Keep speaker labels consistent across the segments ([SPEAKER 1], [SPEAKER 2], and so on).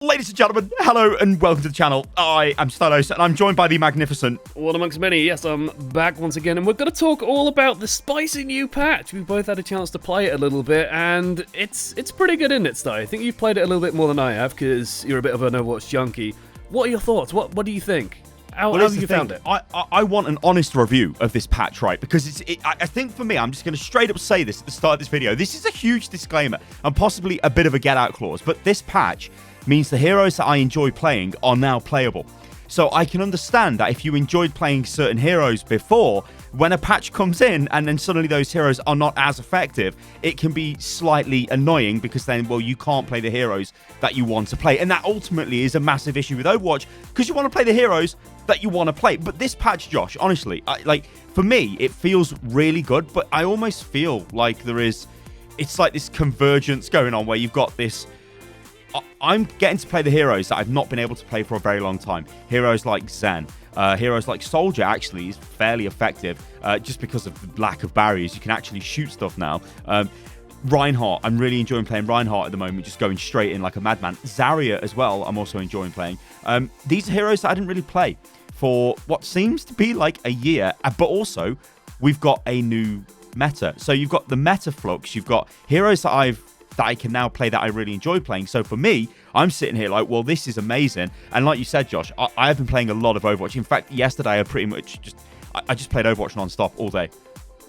[SPEAKER 1] Ladies and gentlemen, hello and welcome to the channel. I am Stalos and I'm joined by the magnificent...
[SPEAKER 2] One amongst many. Yes, I'm back once again and we're going to talk all about the spicy new patch. We've both had a chance to play it a little bit and it's pretty good, isn't it, Sti? I think you've played it a little bit more than I have because you're a bit of an Overwatch junkie. What are your thoughts? What do you think? How have you found it?
[SPEAKER 1] I want an honest review of this patch, right? Because I think for me, I'm just going to straight up say this at the start of this video. This is a huge disclaimer and possibly a bit of a get-out clause, but this patch means the heroes that I enjoy playing are now playable. So I can understand that if you enjoyed playing certain heroes before, when a patch comes in and then suddenly those heroes are not as effective, it can be slightly annoying because then, well, you can't play the heroes that you want to play. And that ultimately is a massive issue with Overwatch because you want to play the heroes that you want to play. But this patch, Josh, honestly, for me, it feels really good, but I almost feel like it's like this convergence going on where you've got this... I'm getting to play the heroes that I've not been able to play for a very long time. Heroes like Zen, heroes like Soldier actually is fairly effective just because of the lack of barriers. You can actually shoot stuff now. Reinhardt, I'm really enjoying playing Reinhardt at the moment, just going straight in like a madman. Zarya as well, I'm also enjoying playing. These are heroes that I didn't really play for what seems to be like a year, but also we've got a new meta. So you've got the meta flux, you've got heroes that I can now play that I really enjoy playing. So for me, I'm sitting here like, well, this is amazing. And like you said, Josh, I have been playing a lot of Overwatch. In fact, yesterday I pretty much just played Overwatch non-stop all day.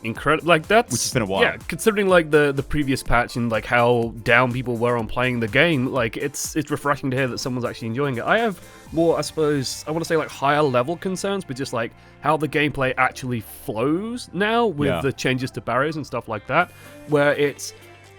[SPEAKER 2] Incredible, like that's
[SPEAKER 1] which has been a while.
[SPEAKER 2] Yeah, considering like the previous patch and like how down people were on playing the game, like it's refreshing to hear that someone's actually enjoying it. I have more, I suppose, I want to say like higher level concerns, but just like how the gameplay actually flows now with the changes to barriers and stuff like that, where it's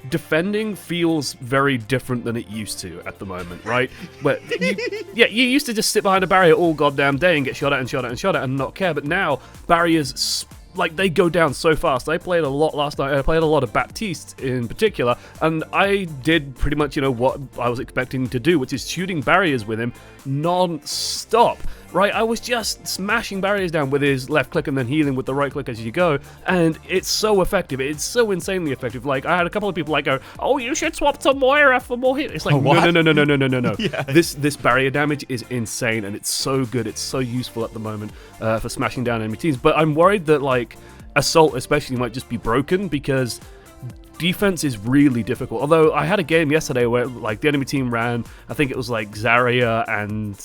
[SPEAKER 2] defending feels very different than it used to at the moment, right? Where you used to just sit behind a barrier all goddamn day and get shot at and shot at and shot at and not care, but now barriers, like, they go down so fast. I played a lot last night. I played a lot of Baptiste in particular, and I did pretty much, what I was expecting to do, which is shooting barriers with him non-stop, right? I was just smashing barriers down with his left click and then healing with the right click as you go, and it's so effective. It's so insanely effective. Like, I had a couple of people like go, "Oh, you should swap to Moira for more hit." It's like, no.
[SPEAKER 1] Yeah.
[SPEAKER 2] This barrier damage is insane, and it's so good. It's so useful at the moment for smashing down enemy teams. But I'm worried that, like, Assault especially might just be broken because defense is really difficult. Although I had a game yesterday where like the enemy team ran, I think it was like Zarya and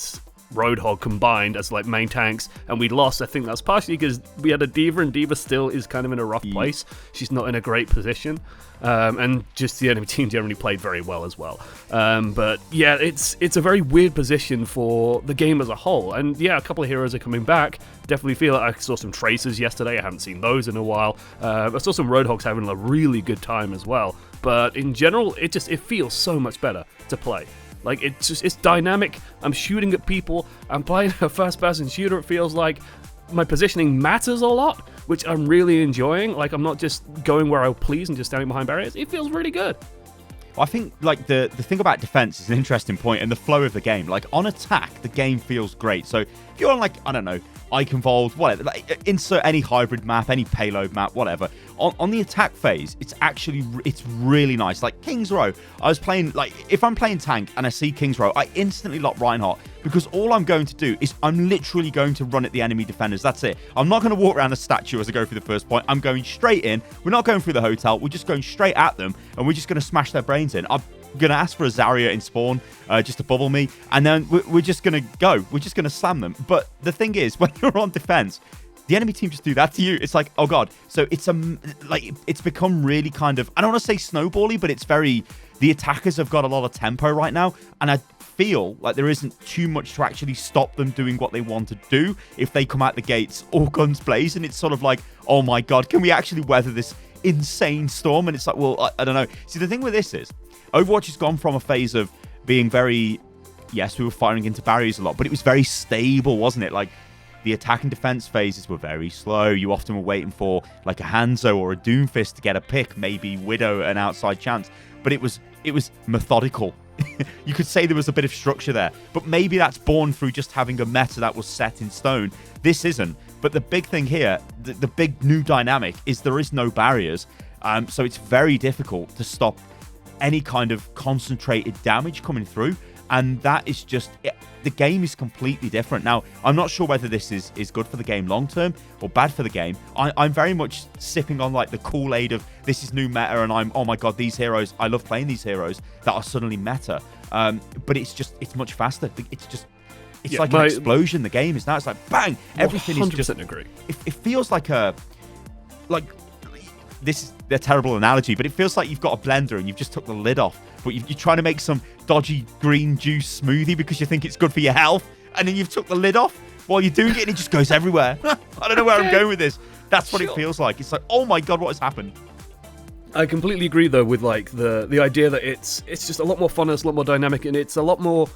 [SPEAKER 2] Roadhog combined as like main tanks, and we lost. I think that's partially because we had a D.Va, and D.Va still is kind of in a rough place. She's not in a great position, and just the enemy team generally played very well as well. But yeah, it's a very weird position for the game as a whole. And yeah, a couple of heroes are coming back. Definitely feel like I saw some Tracers yesterday. I haven't seen those in a while. I saw some Roadhogs having a really good time as well. But in general, it feels so much better to play. Like, it's dynamic. I'm shooting at people. I'm playing a first-person shooter. It feels like my positioning matters a lot, which I'm really enjoying. Like, I'm not just going where I please and just standing behind barriers. It feels really good.
[SPEAKER 1] I think, like, the thing about defense is an interesting point, and the flow of the game. Like, on attack, the game feels great. So if you're on, like, I don't know, Eichenwald, whatever, like, insert any hybrid map, any payload map, whatever. On the attack phase, it's really nice. Like King's Row, I was playing, like, if I'm playing tank and I see King's Row, I instantly lock Reinhardt because all I'm going to do is I'm literally going to run at the enemy defenders. That's it. I'm not going to walk around the statue as I go through the first point. I'm going straight in. We're not going through the hotel. We're just going straight at them, and we're just going to smash their brains in. I'm going to ask for a Zarya in spawn just to bubble me, and then we're just going to go. We're just going to slam them. But the thing is, when you're on defense, the enemy team just do that to you. It's like, oh god. So it's become really kind of, I don't want to say snowbally, but it's very, the attackers have got a lot of tempo right now, and I feel like there isn't too much to actually stop them doing what they want to do if they come out the gates all guns blazing. It's sort of like, oh my god, can we actually weather this insane storm? And it's like, well, I don't know. See, the thing with this is, Overwatch has gone from a phase of being very, yes, we were firing into barriers a lot, but it was very stable, wasn't it? Like, the attack and defense phases were very slow. You often were waiting for like a Hanzo or a Doomfist to get a pick, maybe Widow an outside chance, but it was methodical. You could say there was a bit of structure there, but maybe that's born through just having a meta that was set in stone. This isn't. But the big thing here, the big new dynamic is there is no barriers, so it's very difficult to stop any kind of concentrated damage coming through. And that is just the game is completely different. Now, I'm not sure whether this is good for the game long term or bad for the game. I'm very much sipping on like the Kool-Aid of this is new meta, and I'm, oh my god, these heroes, I love playing these heroes that are suddenly meta. But it's much faster. It's like an explosion. The game is now. It's like bang. Everything is just.
[SPEAKER 2] Agree.
[SPEAKER 1] It feels like this is a terrible analogy, but it feels like you've got a blender and you've just took the lid off, but you're trying to make some dodgy green juice smoothie because you think it's good for your health, and then you've took the lid off while you're doing it, and it just goes everywhere. I don't know where I'm going with this. That's what it feels like. It's like, oh my god, what has happened?
[SPEAKER 2] I completely agree though with like the idea that it's just a lot more fun, it's a lot more dynamic, and it's a lot more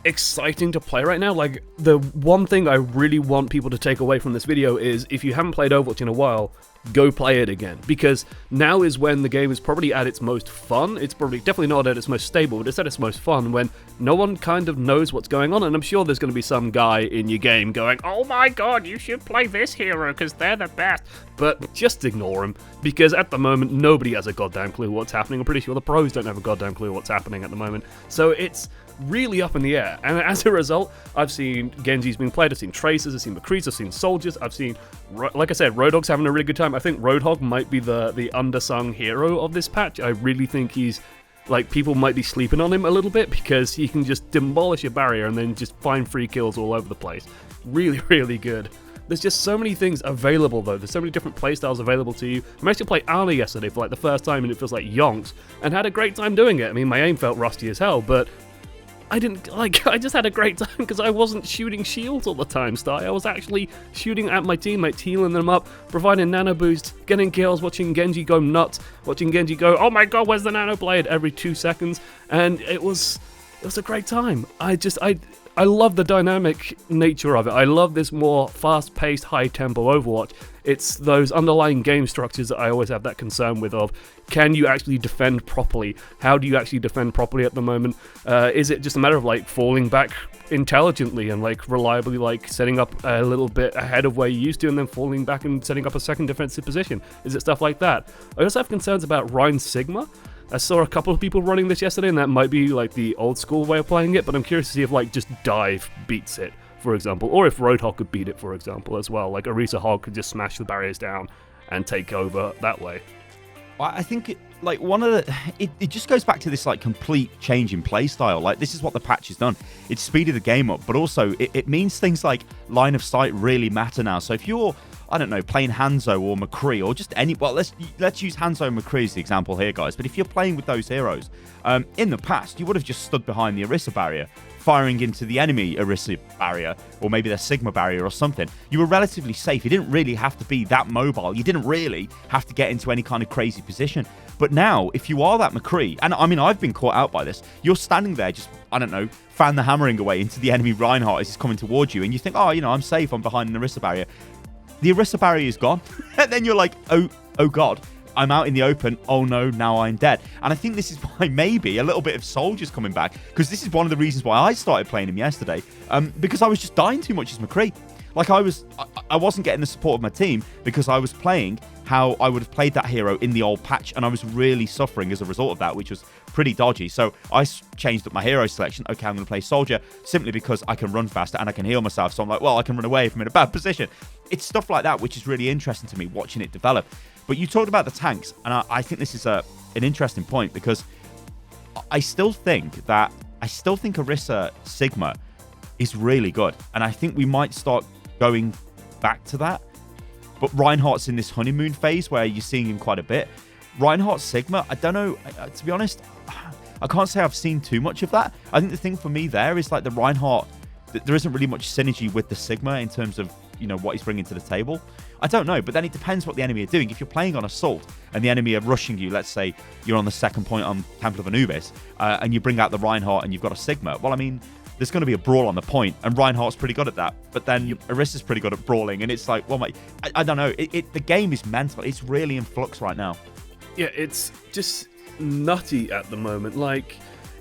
[SPEAKER 2] exciting to play right now. Like, the one thing I really want people to take away from this video is, if you haven't played Overwatch in a while, go play it again, because now is when the game is probably at its most fun. It's probably definitely not at its most stable, but it's at its most fun when no one kind of knows what's going on. And I'm sure there's going to be some guy in your game going, oh my god, you should play this hero because they're the best. But just ignore them, because at the moment nobody has a goddamn clue what's happening. I'm pretty sure the pros don't have a goddamn clue what's happening at the moment, so it's really up in the air. And as a result, I've seen Genji's being played, I've seen Tracers, I've seen McCree's, I've seen Soldiers, I've seen, like I said, Roadhog's having a really good time. I think Roadhog might be the undersung hero of this patch. I really think he's, like, people might be sleeping on him a little bit, because he can just demolish a barrier and then just find free kills all over the place. Really, really good. There's just so many things available, though. There's so many different playstyles available to you. I managed to play Ana yesterday for like the first time, and it feels like yonks, and had a great time doing it. I mean, my aim felt rusty as hell, but I just had a great time because I wasn't shooting shields all the time, Sty. I was actually shooting at my teammates, healing them up, providing nano boosts, getting kills, watching Genji go nuts, watching Genji go, oh my god, where's the nano blade, every 2 seconds, and it was a great time. I love the dynamic nature of it. I love this more fast-paced, high-tempo Overwatch. It's those underlying game structures that I always have that concern with of, can you actually defend properly? How do you actually defend properly at the moment? Is it just a matter of like falling back intelligently and like reliably like setting up a little bit ahead of where you used to and then falling back and setting up a second defensive position? Is it stuff like that? I also have concerns about Orisa and Sigma. I saw a couple of people running this yesterday, and that might be like the old school way of playing it, but I'm curious to see if like just Dive beats it, for example, or if Roadhog could beat it, for example, as well. Like Orisa Hog could just smash the barriers down and take over that way.
[SPEAKER 1] I think it just goes back to this like complete change in play style. Like, this is what the patch has done. It's speeded the game up, but also it means things like line of sight really matter now. So if you're, I don't know, playing Hanzo or McCree or just any, well, let's use Hanzo and McCree as the example here, guys. But if you're playing with those heroes, in the past, you would have just stood behind the Orisa barrier, firing into the enemy Orisa barrier, or maybe their Sigma barrier or something. You were relatively safe. You didn't really have to be that mobile. You didn't really have to get into any kind of crazy position. But now, if you are that McCree, and I mean, I've been caught out by this, you're standing there just, I don't know, fan the hammering away into the enemy Reinhardt as he's coming towards you, and you think, oh, you know, I'm safe, I'm behind an Orisa barrier. The Orisa barrier is gone, and then you're like, oh god, I'm out in the open, oh no, now I'm dead. And I think this is why maybe a little bit of Soldiers coming back, because this is one of the reasons why I started playing him yesterday, because I was just dying too much as McCree. Like, I wasn't getting the support of my team because I was playing how I would have played that hero in the old patch, and I was really suffering as a result of that, which was pretty dodgy. So I changed up my hero selection. Okay, I'm going to play Soldier simply because I can run faster and I can heal myself. So I'm like, well, I can run away if I'm in a bad position. It's stuff like that which is really interesting to me, watching it develop. But you talked about the tanks, and I think this is an interesting point, because I still think Orisa Sigma is really good, and I think we might start going back to that. But Reinhardt's in this honeymoon phase where you're seeing him quite a bit. Reinhardt Sigma, I don't know, to be honest, I can't say I've seen too much of that. I think the thing for me there is like the Reinhardt, there isn't really much synergy with the Sigma in terms of, you know, what he's bringing to the table. I don't know, but then it depends what the enemy are doing. If you're playing on Assault and the enemy are rushing you, let's say you're on the second point on Temple of Anubis, and you bring out the Reinhardt and you've got a Sigma, well, I mean, there's going to be a brawl on the point, and Reinhardt's pretty good at that. But then Orisa's pretty good at brawling, and it's like, well, I don't know. The game is mental. It's really in flux right now.
[SPEAKER 2] Yeah, it's just nutty at the moment. Like,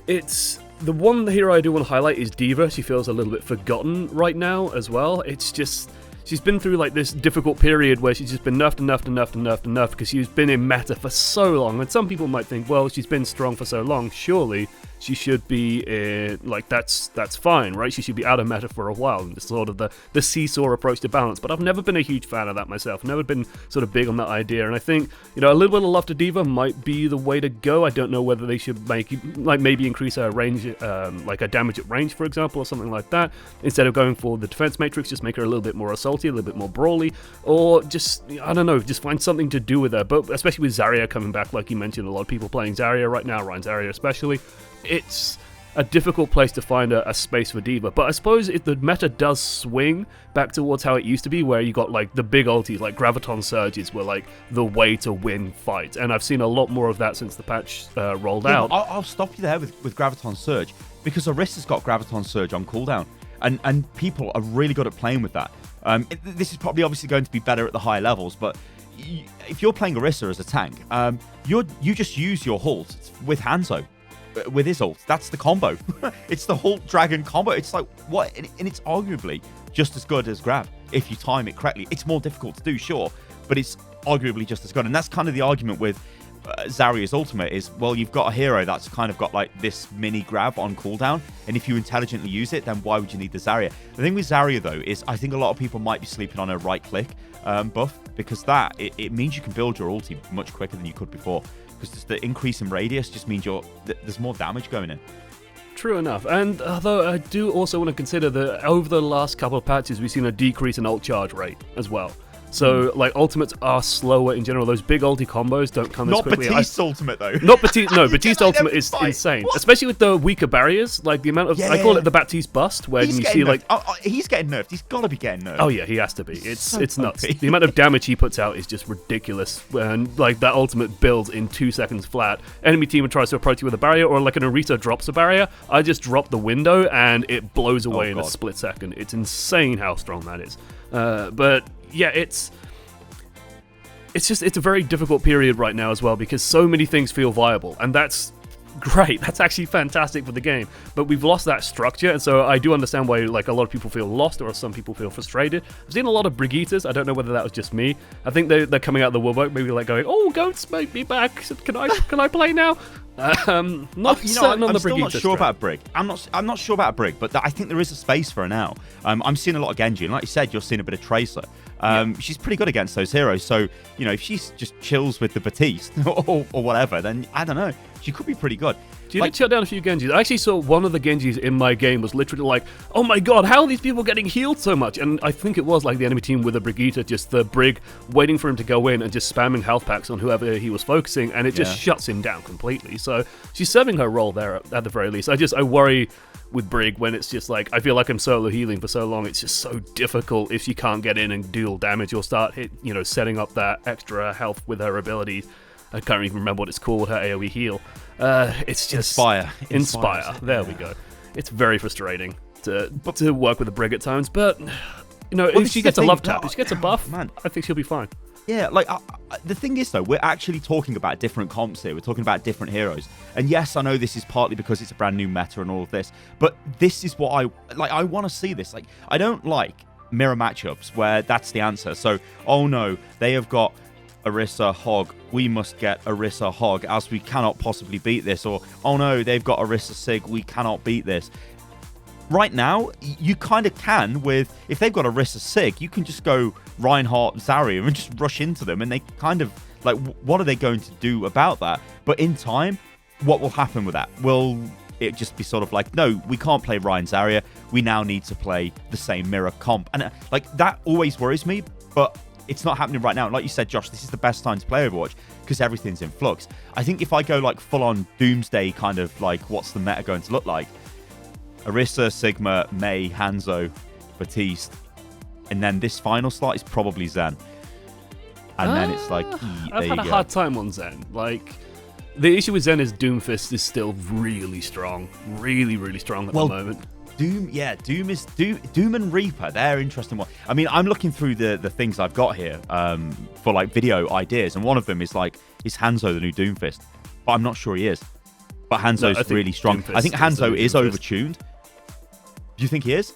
[SPEAKER 2] it's the one hero I do want to highlight is D.Va. She feels a little bit forgotten right now as well. It's just, she's been through like this difficult period where she's just been nerfed because she's been in meta for so long. And some people might think, well, she's been strong for so long, surely she should be in, like, that's fine, right? She should be out of meta for a while, and it's sort of the seesaw approach to balance. But I've never been a huge fan of that myself. Never been sort of big on that idea, and I think, you know, a little bit of love to Diva might be the way to go. I don't know whether they should maybe increase her range, like her damage at range, for example, or something like that. Instead of going for the defense matrix, just make her a little bit more assaulty, a little bit more brawly, or just, I don't know, just find something to do with her. But especially with Zarya coming back, like you mentioned, a lot of people playing Zarya right now, Ryan Zarya especially, it's a difficult place to find a space for Diva. But I suppose if the meta does swing back towards how it used to be, where you got like the big ultis, like Graviton Surges were like the way to win fights, and I've seen a lot more of that since the patch rolled out.
[SPEAKER 1] I'll stop you there with Graviton Surge, because Orisa's got Graviton Surge on cooldown, and people are really good at playing with that. This is probably obviously going to be better at the higher levels, but if you're playing Orisa as a tank, you just use your Halt with Hanzo, with his ult. That's the combo. It's the Halt Dragon combo. It's like, what? And it's arguably just as good as grab if you time it correctly. It's more difficult to do, sure, but it's arguably just as good. And that's kind of the argument with Zarya's ultimate is, well, you've got a hero that's kind of got like this mini grab on cooldown, and if you intelligently use it, then why would you need the Zarya? The thing with Zarya, though, is I think a lot of people might be sleeping on her right click buff, because it means you can build your ulti much quicker than you could before, because just the increase in radius just means there's more damage going in.
[SPEAKER 2] True enough, and although I do also want to consider that over the last couple of patches we've seen a decrease in ult charge rate as well. So, like, ultimates are slower in general. Those big ulti combos don't come as quickly.
[SPEAKER 1] Not Baptiste's ultimate, though.
[SPEAKER 2] Not Baptiste. No, Baptiste's ultimate is insane. What? Especially with the weaker barriers. Like, the amount of... I call it the Baptiste bust, where you see, like...
[SPEAKER 1] he's getting nerfed. He's got to be getting nerfed.
[SPEAKER 2] Oh, yeah, he has to be. It's nuts. The amount of damage he puts out is just ridiculous. And, like, that ultimate builds in 2 seconds flat. Enemy team tries to approach you with a barrier, or, like, an Orisa drops a barrier. I just drop the window, and it blows away in a split second. It's insane how strong that is. But, yeah, it's a very difficult period right now as well, because so many things feel viable, and that's great. That's actually fantastic for the game. But we've lost that structure, and so I do understand why, like, a lot of people feel lost, or some people feel frustrated. I've seen a lot of Brigittas. I don't know whether that was just me. I think they're coming out of the woodwork, maybe like going, "Oh, Goats, make me back. Can I play now?" Not certain on the Brigitte. I'm still not
[SPEAKER 1] sure about Brig. I'm not sure about Brig, but I think there is a space for her now. I'm seeing a lot of Genji, and like you said, you're seeing a bit of Tracer. She's pretty good against those heroes, so, you know, if she just chills with the Baptiste or whatever, then I don't know, she could be pretty good.
[SPEAKER 2] You did shut down a few Genjis. I actually saw one of the Genjis in my game was literally like, oh my god, how are these people getting healed so much? And I think it was like the enemy team with a Brigitte, just the Brig waiting for him to go in and just spamming health packs on whoever he was focusing, and it just shuts him down completely. So she's serving her role there at the very least. I worry with Brig when it's just like, I feel like I'm solo healing for so long, it's just so difficult if she can't get in and deal damage or start setting up that extra health with her abilities. I can't even remember what it's called, her AoE heal. It's just... Inspire. There we go. It's very frustrating to work with a Brig at times, but, if she gets a love tap, if she gets a buff, man, I think she'll be fine.
[SPEAKER 1] Yeah, like, the thing is, though, we're actually talking about different comps here. We're talking about different heroes. And yes, I know this is partly because it's a brand new meta and all of this, but this is what I want to see this. Like, I don't like mirror matchups where that's the answer. So, oh no, they have got Orisa Hog, we must get Orisa Hog, as we cannot possibly beat this. Or, oh no, they've got Orisa Sig, we cannot beat this. Right now, you kind of can with, if they've got Orisa Sig, you can just go Reinhardt, Zarya, and just rush into them, and they kind of, like, what are they going to do about that? But in time, what will happen with that? Will it just be sort of like, no, we can't play Ryan Zarya, we now need to play the same mirror comp? And, like, that always worries me, but it's not happening right now. Like you said, Josh, this is the best time to play Overwatch because everything's in flux. I think if I go, like, full-on Doomsday kind of, like, what's the meta going to look like? Orisa, Sigma, Mei, Hanzo, Baptiste, and then this final slot is probably Zen. And then it's like,
[SPEAKER 2] I've had a hard time on Zen. Like, the issue with Zen is Doomfist is still really strong. Really, really strong at the moment.
[SPEAKER 1] Doom and Reaper, they're interesting one. I mean, I'm looking through the things I've got here for, like, video ideas, and one of them is, like, is Hanzo the new Doomfist? But I'm not sure he is. But Hanzo's really strong. I think Hanzo is overtuned. Do you think he is?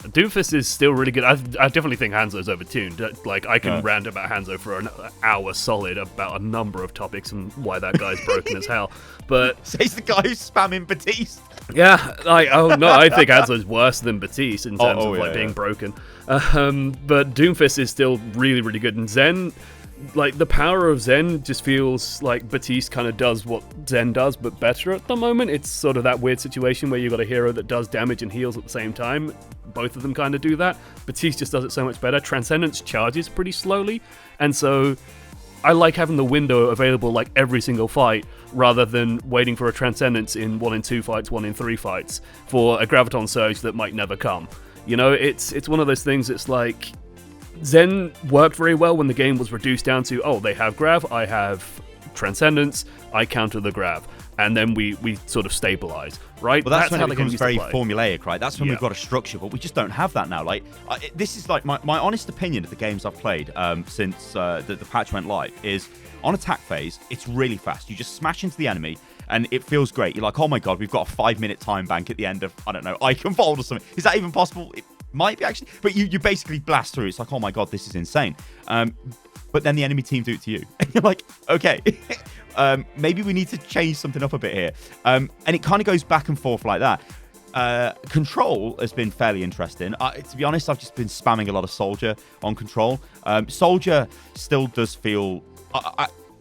[SPEAKER 2] Doomfist is still really good. I definitely think Hanzo's overtuned. Like, I can rant about Hanzo for an hour solid about a number of topics and why that guy's broken as hell. But
[SPEAKER 1] says the guy who's spamming Baptiste.
[SPEAKER 2] Yeah, I think Hanzo's worse than Baptiste in terms of being broken. But Doomfist is still really, really good. And Zen, like, the power of Zen just feels like Baptiste kind of does what Zen does, but better at the moment. It's sort of that weird situation where you've got a hero that does damage and heals at the same time. Both of them kind of do that. Baptiste just does it so much better. Transcendence charges pretty slowly, and so I like having the window available like every single fight, rather than waiting for a Transcendence in 1 in 2 fights, 1 in 3 fights, for a Graviton Surge that might never come. You know, it's one of those things. It's like Zen worked very well when the game was reduced down to, oh, they have Grav, I have Transcendence, I counter the Grav, and then we sort of stabilize, right?
[SPEAKER 1] Well, that's when it becomes very formulaic, right? That's when we've got a structure, but we just don't have that now. Like, this is like my honest opinion of the games I've played since the patch went live is, on attack phase, it's really fast. You just smash into the enemy, and it feels great. You're like, oh my god, we've got a 5-minute time bank at the end of, I don't know, Icon Fold or something. Is that even possible? It might be, actually. But you basically blast through. It's like, oh my god, this is insane. But then the enemy team do it to you. And you're like, okay, maybe we need to change something up a bit here. And it kind of goes back and forth like that. Control has been fairly interesting. To be honest, I've just been spamming a lot of Soldier on Control. Soldier still does feel...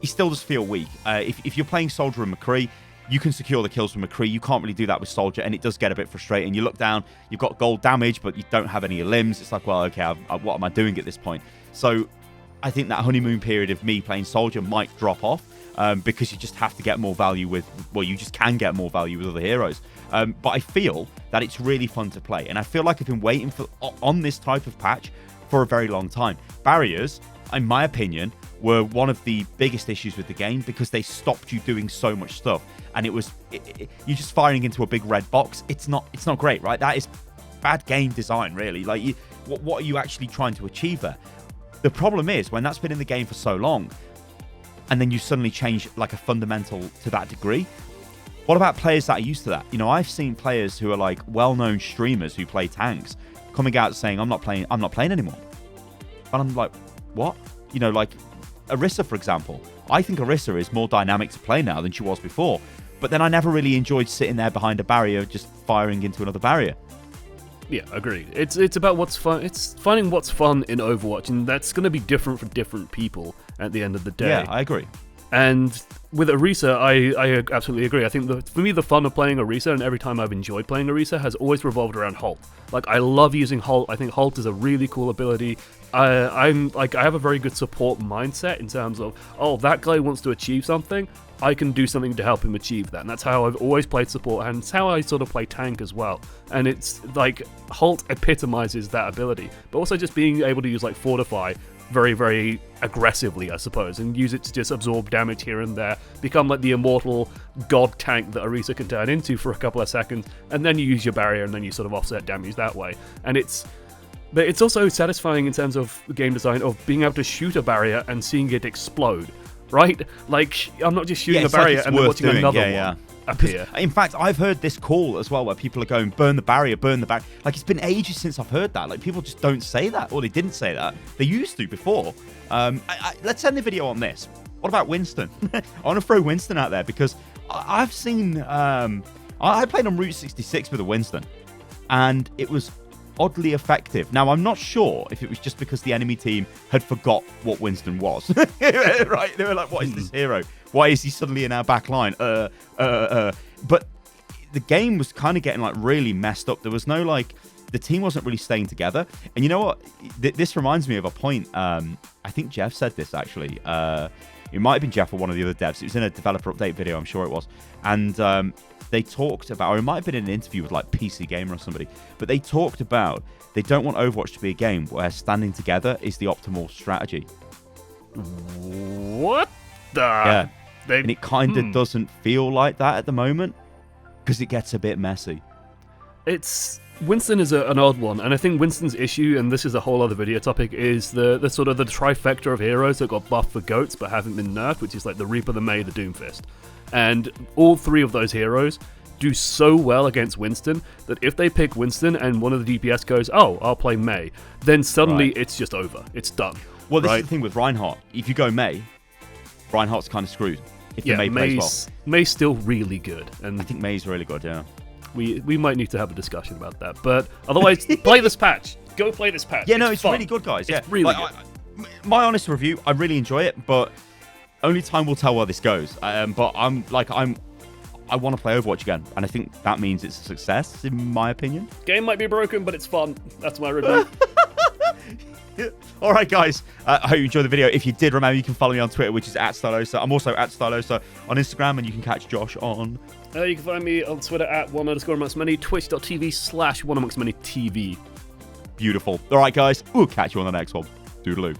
[SPEAKER 1] he still does feel weak. If you're playing Soldier and McCree, you can secure the kills from McCree. You can't really do that with Soldier, and it does get a bit frustrating. You look down, you've got gold damage, but you don't have any limbs. It's like, well, okay, what am I doing at this point? So I think that honeymoon period of me playing Soldier might drop off, because you just have to get more value with... Well, you just can get more value with other heroes. But I feel that it's really fun to play, and I feel like I've been waiting on this type of patch for a very long time. Barriers, in my opinion, were one of the biggest issues with the game, because they stopped you doing so much stuff, and you're just firing into a big red box. It's not great, right? That is bad game design, really. Like, what are you actually trying to achieve there? The problem is, when that's been in the game for so long, and then you suddenly change like a fundamental to that degree, what about players that are used to that? You know, I've seen players who are like well-known streamers who play tanks coming out saying, I'm not playing anymore. And I'm like, what? You know, like Orisa, for example. I think Orisa is more dynamic to play now than she was before. But then I never really enjoyed sitting there behind a barrier just firing into another barrier.
[SPEAKER 2] Yeah, agreed. It's about what's fun. It's finding what's fun in Overwatch, and that's going to be different for different people at the end of the day.
[SPEAKER 1] Yeah, I agree.
[SPEAKER 2] And with Orisa, I absolutely agree. I think for me, the fun of playing Orisa, and every time I've enjoyed playing Orisa, has always revolved around Halt. Like, I love using Halt. I think Halt is a really cool ability. I have a very good support mindset in terms of, oh, that guy wants to achieve something, I can do something to help him achieve that. And that's how I've always played support, and it's how I sort of play tank as well. And it's like, Halt epitomizes that ability, but also just being able to use like Fortify very, very aggressively, I suppose, and use it to just absorb damage here and there, become like the immortal god tank that Orisa can turn into for a couple of seconds, and then you use your barrier, and then you sort of offset damage that way. But it's also satisfying in terms of the game design of being able to shoot a barrier and seeing it explode, right? Like, I'm not just shooting a barrier and then watching another one appear.
[SPEAKER 1] In fact, I've heard this call as well where people are going, burn the barrier, burn the barrier. Like, it's been ages since I've heard that. Like, people just don't say that, or they didn't say that. They used to before. Let's end the video on this. What about Winston? I want to throw Winston out there, because I've seen... I played on Route 66 with a Winston, and it was oddly effective. Now, I'm not sure if it was just because the enemy team had forgot what Winston was. Right? They were like, what is this hero? Why is he suddenly in our back line? But the game was kind of getting like really messed up. There was no like... The team wasn't really staying together. And you know what? This reminds me of a point. I think Jeff said this, actually. It might have been Jeff or one of the other devs. It was in a developer update video, I'm sure it was. And they talked about, or it might have been in an interview with like PC Gamer or somebody, but they talked about they don't want Overwatch to be a game where standing together is the optimal strategy.
[SPEAKER 2] What the?
[SPEAKER 1] Yeah. And it kind of doesn't feel like that at the moment, because it gets a bit messy.
[SPEAKER 2] Winston is an odd one, and I think Winston's issue, and this is a whole other video topic, is the sort of the trifecta of heroes that got buffed for goats but haven't been nerfed, which is like the Reaper, the Mei, the Doomfist. And all three of those heroes do so well against Winston that if they pick Winston and one of the DPS goes, oh, I'll play Mei, then suddenly it's just over. It's done.
[SPEAKER 1] Well, this is the thing with Reinhardt. If you go Mei, Reinhardt's kind of screwed. If the Mei plays well.
[SPEAKER 2] Mei's still really good. And
[SPEAKER 1] I think Mei's really good, yeah.
[SPEAKER 2] We might need to have a discussion about that. But otherwise, play this patch. Go play this patch.
[SPEAKER 1] Yeah, no, it's really good, guys.
[SPEAKER 2] It's really good.
[SPEAKER 1] My honest review, I really enjoy it, but only time will tell where this goes. But I want to play Overwatch again, and I think that means it's a success, in my opinion.
[SPEAKER 2] Game might be broken, but it's fun. That's my review.
[SPEAKER 1] All right, guys. I hope you enjoyed the video. If you did, remember you can follow me on Twitter, which is @Stylosa. I'm also @Stylosa on Instagram, and you can catch Josh on.
[SPEAKER 2] You can find me on Twitter @one_amongstmany, twitch.tv/oneamongstmanytv.
[SPEAKER 1] Beautiful. All right, guys. We'll catch you on the next one. Doodaloo.